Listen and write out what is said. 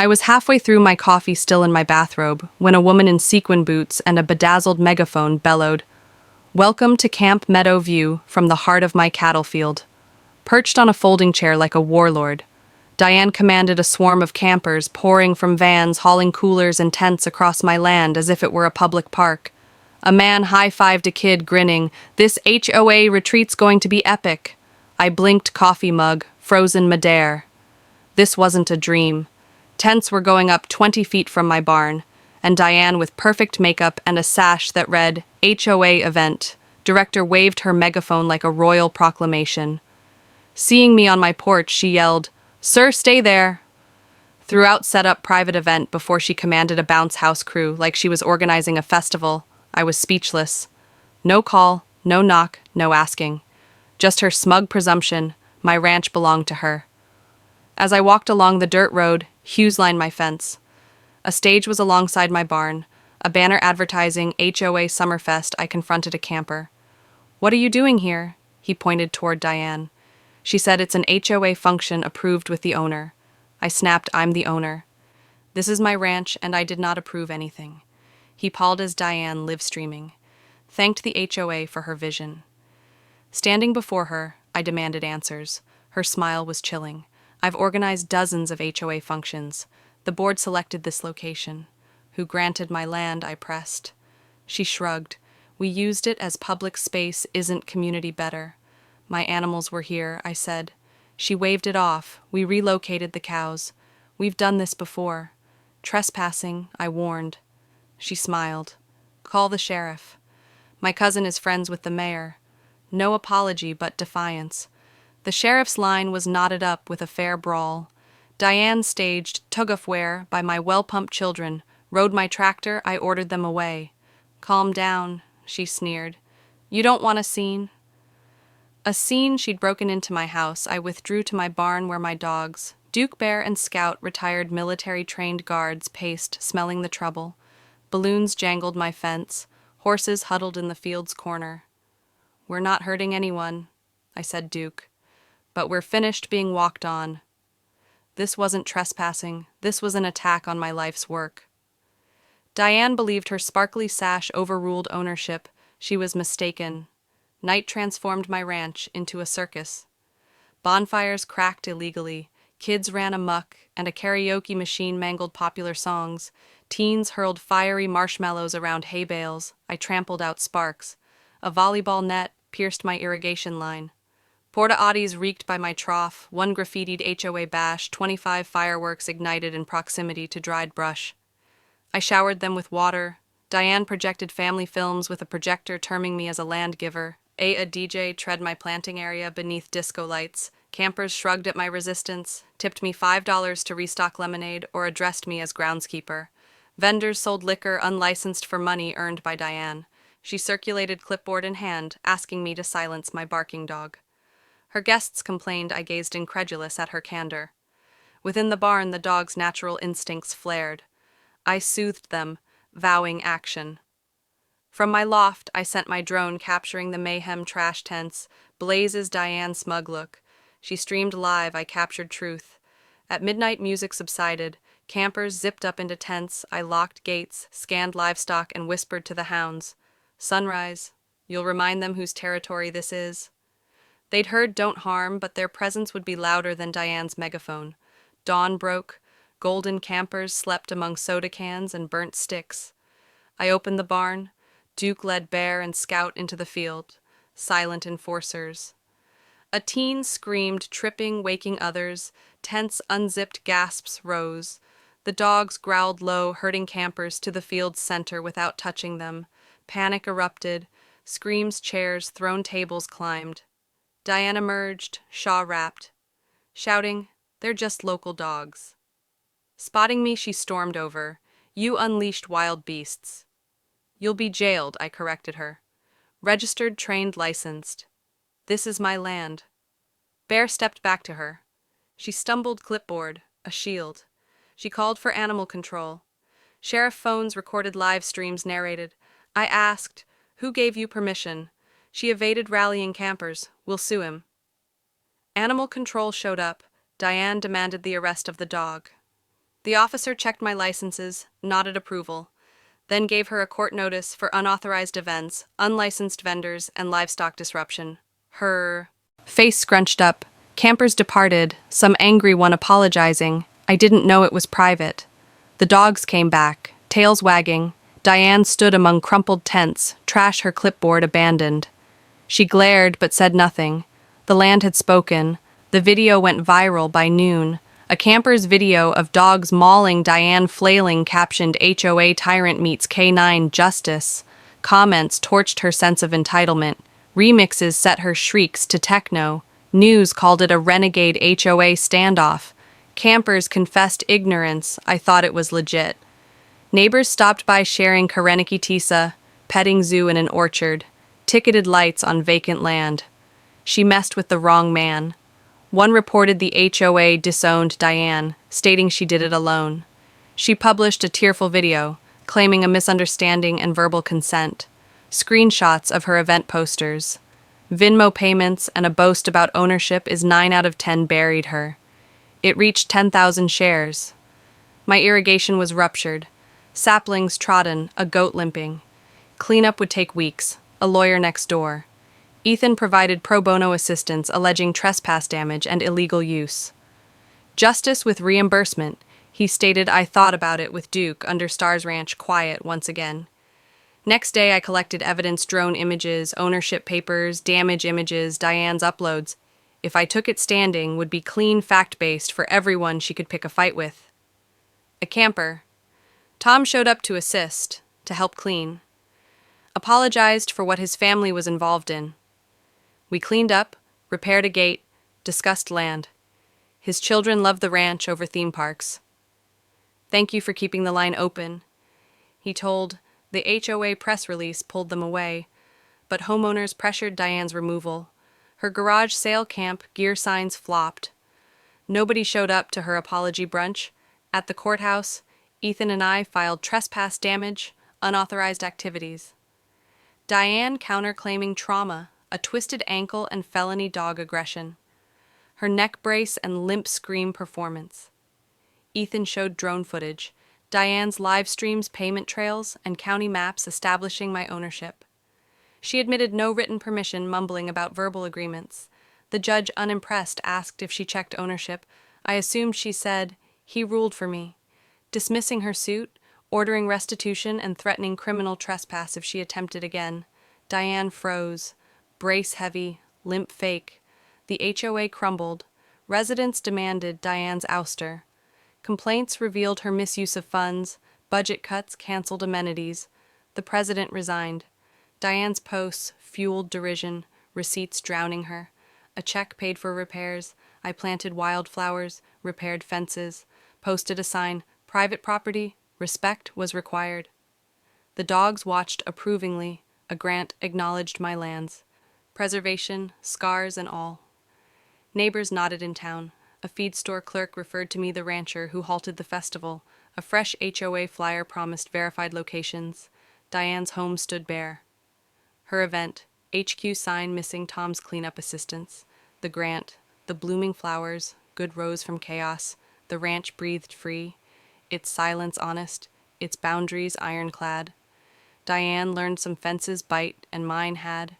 I was halfway through my coffee still in my bathrobe when a woman in sequin boots and a bedazzled megaphone bellowed, "Welcome to Camp Meadow View from the heart of my cattle field." Perched on a folding chair like a warlord, Diane commanded a swarm of campers pouring from vans hauling coolers and tents across my land as if it were a public park. A man high-fived a kid grinning, "This HOA retreat's going to be epic." I blinked coffee mug, frozen midair. This wasn't a dream. Tents were going up 20 feet from my barn, and Diane with perfect makeup and a sash that read, "HOA event." Director waved her megaphone like a royal proclamation. Seeing me on my porch, she yelled, "Sir, stay there." Throughout set up private event before she commanded a bounce house crew like she was organizing a festival, I was speechless. No call, no knock, no asking. Just her smug presumption, my ranch belonged to her. As I walked along the dirt road, Hughes lined my fence. A stage was alongside my barn, a banner advertising HOA Summerfest. I confronted a camper. "What are you doing here?" He pointed toward Diane. She said, "It's an HOA function approved with the owner." I snapped, "I'm the owner. This is my ranch, and I did not approve anything." He paused as Diane, live streaming, thanked the HOA for her vision. Standing before her, I demanded answers. Her smile was chilling. "I've organized dozens of HOA functions. The board selected this location." "Who granted my land?" I pressed. She shrugged. "We used it as public space. Isn't community better?" "My animals were here," I said. She waved it off. "We relocated the cows. We've done this before." "Trespassing," I warned. She smiled. "Call the sheriff. My cousin is friends with the mayor." No apology, but defiance. The sheriff's line was knotted up with a fair brawl. Diane staged tug-of-war by my well-pumped children, rode my tractor. I ordered them away. "Calm down," she sneered. "You don't want a scene?" A scene. She'd broken into my house. I withdrew to my barn where my dogs, Duke Bear and Scout, retired military-trained guards, paced, smelling the trouble. Balloons jangled my fence. Horses huddled in the field's corner. "We're not hurting anyone," I said, Duke. "But we're finished being walked on." This wasn't trespassing. This was an attack on my life's work. Diane believed her sparkly sash overruled ownership. She was mistaken. Night transformed my ranch into a circus. Bonfires cracked illegally. Kids ran amok, and a karaoke machine mangled popular songs. Teens hurled fiery marshmallows around hay bales. I trampled out sparks. A volleyball net pierced my irrigation line. Porta-potties reeked by my trough. One graffitied HOA bash. 25 fireworks ignited in proximity to dried brush. I showered them with water. Diane projected family films with a projector, terming me as a land giver. A DJ tread my planting area beneath disco lights. Campers shrugged at my resistance, tipped me $5 to restock lemonade, or addressed me as groundskeeper. Vendors sold liquor unlicensed for money earned by Diane. She circulated clipboard in hand, asking me to silence my barking dog. Her guests complained. I gazed incredulous at her candor. Within the barn, the dog's natural instincts flared. I soothed them, vowing action. From my loft, I sent my drone capturing the mayhem trash tents. Blazes Diane's smug look. She streamed live. I captured truth. At midnight, music subsided. Campers zipped up into tents. I locked gates, scanned livestock, and whispered to the hounds. "Sunrise. You'll remind them whose territory this is." They'd heard "Don't harm," but their presence would be louder than Diane's megaphone. Dawn broke. Golden campers slept among soda cans and burnt sticks. I opened the barn. Duke led Bear and Scout into the field, silent enforcers. A teen screamed, tripping, waking others. Tense, unzipped gasps rose. The dogs growled low, herding campers to the field's center without touching them. Panic erupted. Screams, chairs, thrown tables climbed. Diane emerged, shawl-wrapped, shouting, "They're just local dogs." Spotting me, she stormed over. "You unleashed wild beasts." "You'll be jailed," I corrected her. "Registered, trained, licensed. This is my land." Bear stepped back to her. She stumbled, clipboard, a shield. She called for animal control. Sheriff phones recorded live streams narrated. I asked, "Who gave you permission?" She evaded, rallying campers. "We'll sue him." Animal control showed up. Diane demanded the arrest of the dog. The officer checked my licenses, nodded approval, then gave her a court notice for unauthorized events, unlicensed vendors, and livestock disruption. Her face scrunched up. Campers departed, some angry one apologizing. I didn't know it was private. The dogs came back, tails wagging. Diane stood among crumpled tents, trash her clipboard abandoned. She glared but said nothing. The land had spoken. The video went viral by noon. A camper's video of dogs mauling Diane flailing captioned HOA tyrant meets K9 justice. Comments torched her sense of entitlement. Remixes set her shrieks to techno. News called it a renegade HOA standoff. Campers confessed ignorance. I thought it was legit. Neighbors stopped by sharing Karen HOA, petting zoo in an orchard, ticketed lights on vacant land. She messed with the wrong man. One reported the HOA disowned Diane, stating she did it alone. She published a tearful video, claiming a misunderstanding and verbal consent. Screenshots of her event posters. Venmo payments and a boast about ownership is 9 out of 10 buried her. It reached 10,000 shares. My irrigation was ruptured. Saplings trodden, a goat limping. Cleanup would take weeks. A lawyer next door. Ethan provided pro bono assistance alleging trespass damage and illegal use. Justice with reimbursement, he stated. I thought about it with Duke under Stars Ranch quiet once again. Next day I collected evidence, drone images, ownership papers, damage images, Diane's uploads. If I took it standing, would be clean fact-based for everyone she could pick a fight with. A camper. Tom showed up to assist, to help clean. Apologized for what his family was involved in. We cleaned up, repaired a gate, discussed land. His children loved the ranch over theme parks. Thank you for keeping the line open, he told. The HOA press release pulled them away, but homeowners pressured Diane's removal. Her garage sale camp gear signs flopped. Nobody showed up to her apology brunch. At the courthouse, Ethan and I filed trespass damage, unauthorized activities. Diane counterclaiming trauma, a twisted ankle and felony dog aggression. Her neck brace and limp scream performance. Ethan showed drone footage, Diane's live streams, payment trails, and county maps establishing my ownership. She admitted no written permission, mumbling about verbal agreements. The judge, unimpressed, asked if she checked ownership. I assumed she said, "He ruled for me," dismissing her suit, ordering restitution and threatening criminal trespass if she attempted again. Diane froze. Brace heavy, limp fake. The HOA crumbled. Residents demanded Diane's ouster. Complaints revealed her misuse of funds, budget cuts canceled amenities. The president resigned. Diane's posts fueled derision, receipts drowning her. A check paid for repairs. I planted wildflowers, repaired fences, posted a sign, private property, respect was required. The dogs watched approvingly. A grant acknowledged my lands. Preservation, scars and all. Neighbors nodded in town. A feed store clerk referred to me the rancher who halted the festival. A fresh HOA flyer promised verified locations. Diane's home stood bare. Her event, HQ sign missing Tom's cleanup assistance. The grant, the blooming flowers, good rose from chaos. The ranch breathed free, its silence honest, its boundaries ironclad. Diane learned some fences bite, and mine had.